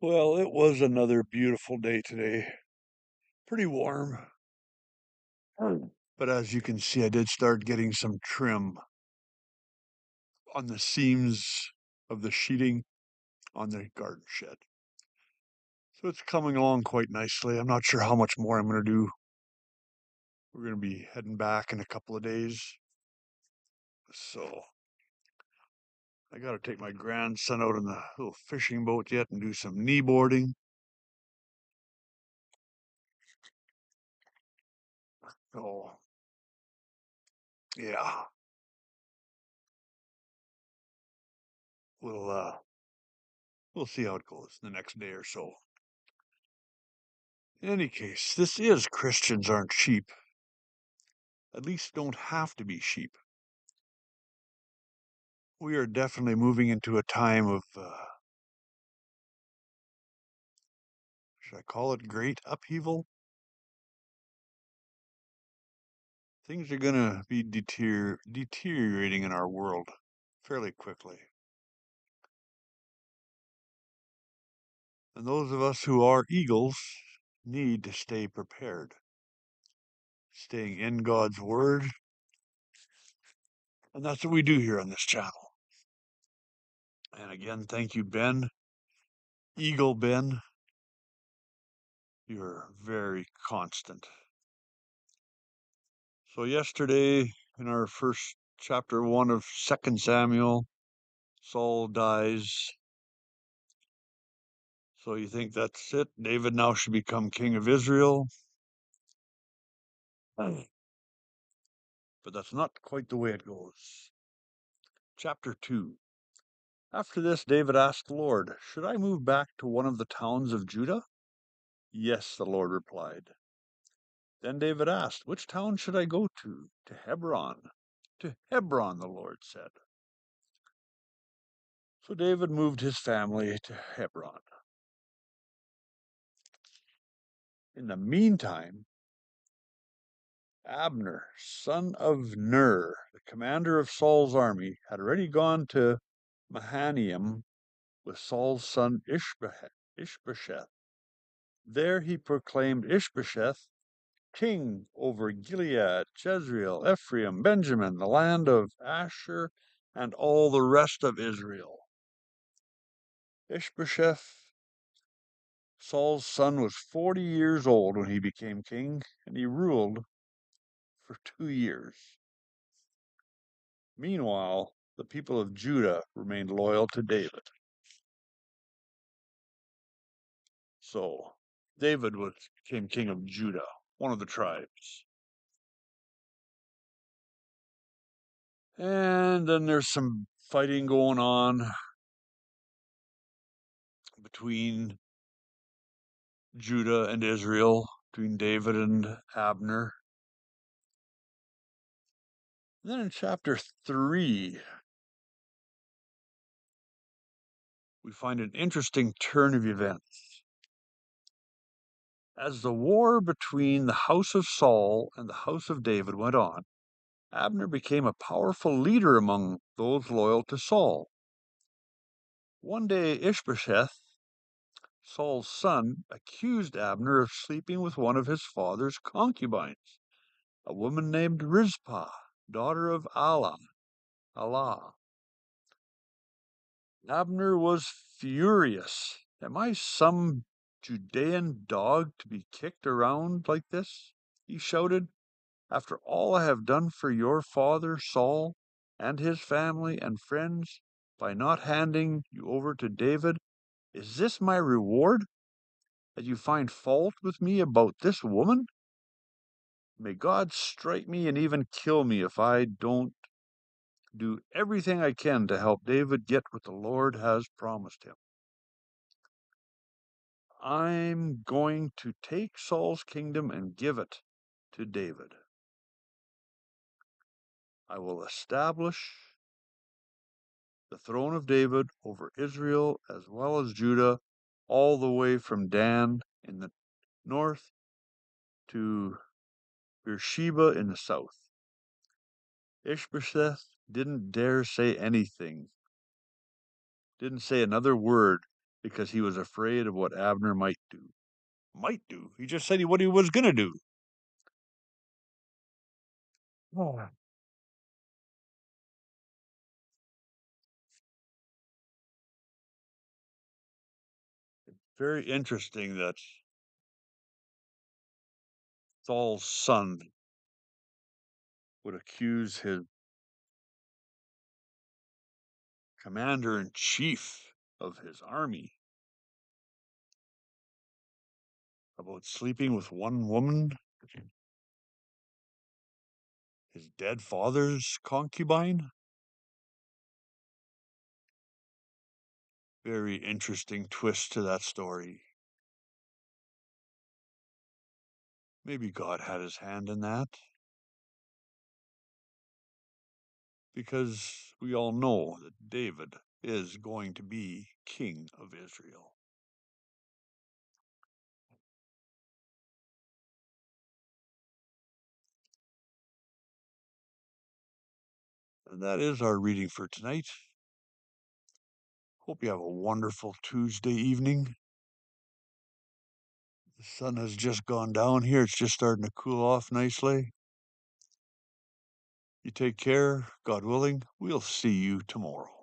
Well, it was another beautiful day today. Pretty warm. But as you can see, I did start getting some trim on the seams of the sheeting on the garden shed. So it's coming along quite nicely. I'm not sure how much more I'm going to do. We're going to be heading back in a couple of days. So I got to take my grandson out in the little fishing boat yet and do some knee boarding. Oh, yeah. We'll see how it goes the next day or so. In any case, this is Christians aren't sheep. At least don't have to be sheep. We are definitely moving into a time of, should I call it great upheaval? Things are going to be deteriorating in our world fairly quickly. And those of us who are eagles need to stay prepared, staying in God's Word. And that's what we do here on this channel. And again, thank you, Ben. Eagle Ben. You're very constant. So yesterday, in our first chapter 1 of 2 Samuel, Saul dies. So you think that's it? David now should become king of Israel? But that's not quite the way it goes. Chapter 2. After this, David asked the Lord, "Should I move back to one of the towns of Judah?" "Yes," the Lord replied. Then David asked, "Which town should I go to?" "To Hebron." "To Hebron," the Lord said. So David moved his family to Hebron. In the meantime, Abner, son of Ner, the commander of Saul's army, had already gone to Mahanaim with Saul's son Ishbosheth. There he proclaimed Ishbosheth king over Gilead, Jezreel, Ephraim, Benjamin, the land of Asher, and all the rest of Israel. Ishbosheth, Saul's son, was 40 years old when he became king, and he ruled for 2 years. Meanwhile, the people of Judah remained loyal to David. So David became king of Judah, one of the tribes. And then there's some fighting going on between Judah and Israel, between David and Abner. And then in chapter 3, we find an interesting turn of events. As the war between the house of Saul and the house of David went on, Abner became a powerful leader among those loyal to Saul. One day, Ishbosheth, Saul's son, accused Abner of sleeping with one of his father's concubines, a woman named Rizpah, daughter of Allah. Abner was furious. "Am I some Judean dog to be kicked around like this?" he shouted. "After all I have done for your father Saul and his family and friends by not handing you over to David, is this my reward? That you find fault with me about this woman? May God strike me and even kill me if I don't do everything I can to help David get what the Lord has promised him. I'm going to take Saul's kingdom and give it to David. I will establish the throne of David over Israel as well as Judah, all the way from Dan in the north to Beersheba in the south." Ishbosheth didn't dare say anything, didn't say another word because he was afraid of what Abner might do. Might do. He just said what he was going to do. Oh. Very interesting that Saul's son would accuse his commander in chief of his army about sleeping with one woman, his dead father's concubine. Very interesting twist to that story. Maybe God had his hand in that, because we all know that David is going to be king of Israel. And that is our reading for tonight. Hope you have a wonderful Tuesday evening. The sun has just gone down here. It's just starting to cool off nicely. You take care. God willing, we'll see you tomorrow.